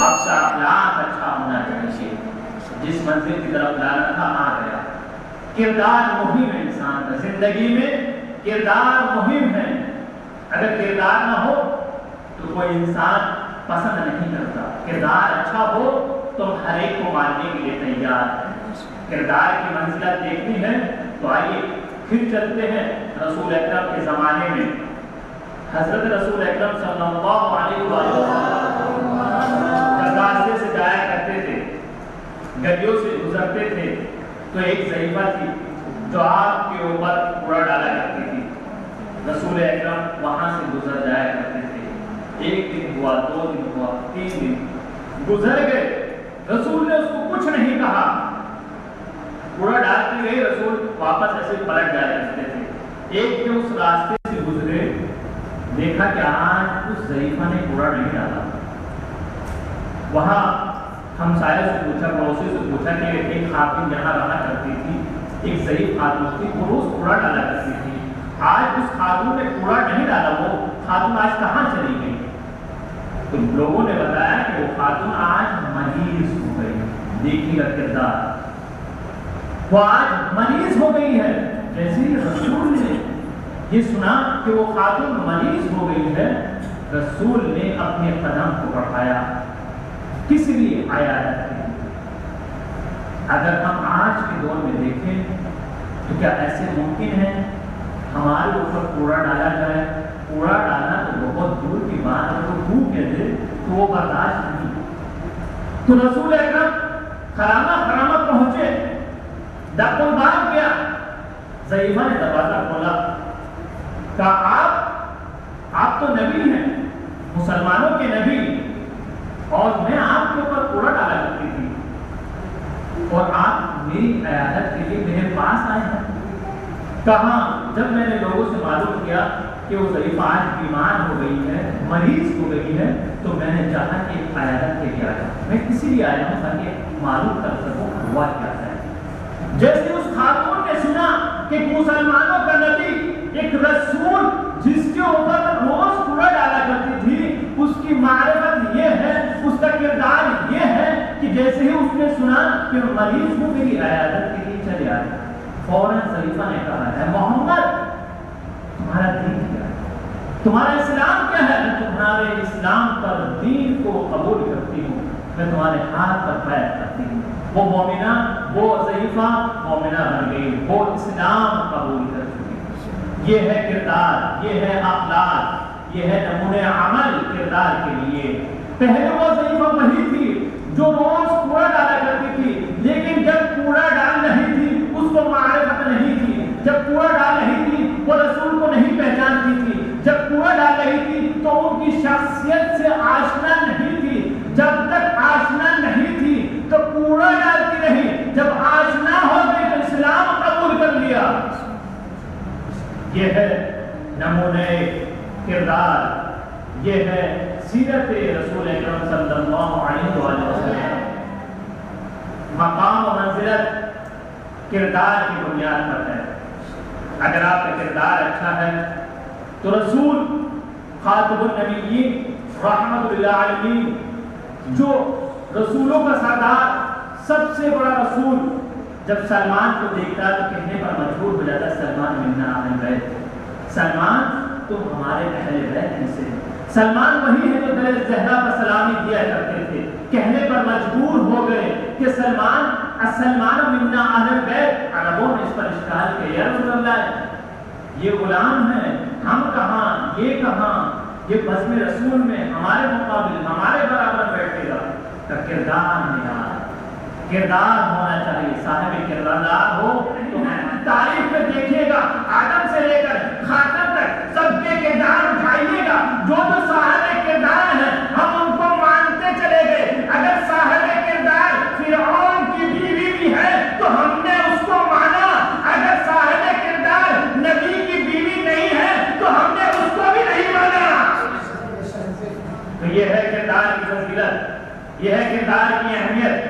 آپ کا اخلاق اچھا ہونا چاہیے. جس منزل کی طرف جانا تھا آ گیا. کردار مہم ہے انسان کا زندگی میں. کردار مہم ہے. اگر کردار نہ ہو تو کوئی انسان پسند نہیں کرتا. کردار اچھا ہو تو ہر ایک کو ماننے کے لیے تیار ہے. کردار کی منزلت دیکھنی ہے تو آئیے پھر چلتے ہیں رسول اکرم کے زمانے میں. حضرت رسول اکرم صلی اللہ علیہ وسلم جب راستے سے جایا کرتے تھے, گلیوں سے گزرتے تھے, تو ایک ضعیفہ تھی جو آپ کے اوپر کوڑا ڈالا کرتی تھی. رسول اکرم وہاں سے گزر جایا کرتے تھے. ایک دن ہوا, 2 دن ہوا, 3 دن گزر گئے. رسول نے اس کو کچھ نہیں کہا. کوڑا ڈالتے گئے, رسول واپس ایسے پلٹ جایا کرتے تھے. ایک دن اس راستے سے گزرے, دیکھا کہ آج اس ضعیفہ نے کوڑا نہیں ڈالا. وہاں ہمسایہ سے پوچھا, پڑوسی سے پوچھا کہ ایک خاتون یہاں رہا کرتی تھی, ایک ضعیف خاتون تھی, وہ روز کوڑا ڈالا کرتی تھی. آج اس خاتون نے کوڑا نہیں ڈالا, وہ خاتون آج کہاں چلی گئی؟ تو لوگوں نے بتایا کہ وہ خاتون آج مریض ہو گئی. دیکھیے گا کردار, وہ آج مریض ہو گئی ہے. جیسے ہی رسول نے یہ سنا کہ وہ خاتون مریض ہو گئی ہے, رسول نے اپنے قدم کو بڑھایا. کس لیے آیا ہے؟ اگر ہم آج کے دور میں دیکھیں تو کیا ایسے ممکن ہے ہمارے اوپر کوڑا ڈالا جائے؟ کوڑا ڈالنا تو بہت دور کی بات ہے. تو خوب کہہ دے تو وہ برداشت نہیں. تو رسول اکرم خرامہ پہنچے, دکل بار کیا. ضعیفہ نے دروازہ کھولا, کہا آپ تو نبی ہیں, مسلمانوں کے نبی, اور میں آپ کے اوپر کوڑا ڈالا کرتی تھی, اور آپ میری عیادت کے لیے میرے پاس آئے ہیں. کہاں جب میں نے لوگوں سے معلوم کیا کہ وہ ضعیفہ آج بیمار ہو گئی ہے, مریض ہو گئی ہے, تو میں نے چاہا کہ عیادت کے لیے آیا. میں کسی لیے آیا ہوں تاکہ معلوم کر سکوں ہوا کیا ہے. جیسے اس خاتون نے سنا کہ مسلمانوں کا نبی ایک رسول جس کے اوپر روز کوڑا ڈالا کرتی تھی, اس کی معرفت یہ ہے, اس کا کردار یہ ہے کہ جیسے ہی اس نے سنا کہ مریض کو میری عیادت کے لیے چلے آئے, فوراً ضعیفہ نے کہا ہے, محمد تمہارا دین کیا ہے, تمہارا اسلام کیا ہے؟ میں تمہارے اسلام پر دین کو قبول کرتی ہوں, میں تمہارے ہاتھ پر بیعت کرتی ہوں. وہ مومنہ, وہ ضعیفہ مومنہ بن گئی, وہ اسلام قبول کر چکی. یہ ہے کردار, یہ ہے اخلاق, یہ ہے نمونہ عمل کردار کے لیے. پہلے وہ ضعیفہ وہی تھی جو روز کوڑا ڈالا کرتی تھی, لیکن جب کوڑا ڈال رہی تھی اس کو معرفت نہیں تھی. جب کوڑا ڈال رہی تھی وہ رسول کو نہیں پہچانتی تھی. جب کوڑا ڈال رہی تھی تو ان کی شخصیت سے آشنا نہیں تھی. جب تک آشنا نہیں تھی تو کوڑا ڈالتی رہی, جب آشنا ہو گئی تو اسلام قبول کر لیا. یہ ہے نمونہ کردار, یہ ہے سیرت رسول اکرم صلی اللہ علیہ وسلم. مقام و منزلت کردار کی بنیاد پر ہے. اگر آپ کا کردار اچھا ہے تو رسول خاتم النبیین رحمت للعالمین, جو رسولوں کا سردار, سب سے بڑا رسول, جب سلمان کو دیکھتا تو کہنے پر مجبور ہو جاتا, سلمان منا اہل بیت, سلمان تم ہمارے اہل بیت میں سے. سلمان وہی ہے جو در زہرا پر سلامی دیا کرتے تھے. کہنے پر مجبور ہو گئے کہ سلمان منا اہل بیت. عربوں نے اس پر اشکال کیا, یا رسول اللہ یہ غلام ہے, ہم کہاں, یہ کہاں, یہ بزم رسول میں ہمارے مقابل ہمارے برابر بیٹھے گا. کا کردار ہے, کردار ہونا چاہیے. صاحب کردار ہو تو تاریخ میں دیکھیے گا, آدم سے لے کر خاتم تک سب کے کردار اٹھائیے گا. جو صاحب کردار ہیں ہم ان کو مانتے چلے گئے. اگر صاحب کردار فرعون کی بیوی بھی ہے تو ہم نے اس کو مانا. اگر صاحب کردار نبی کی بیوی نہیں ہے تو ہم نے اس کو بھی نہیں مانا. تو یہ ہے کردار کی فضیلت, یہ ہے کردار کی اہمیت.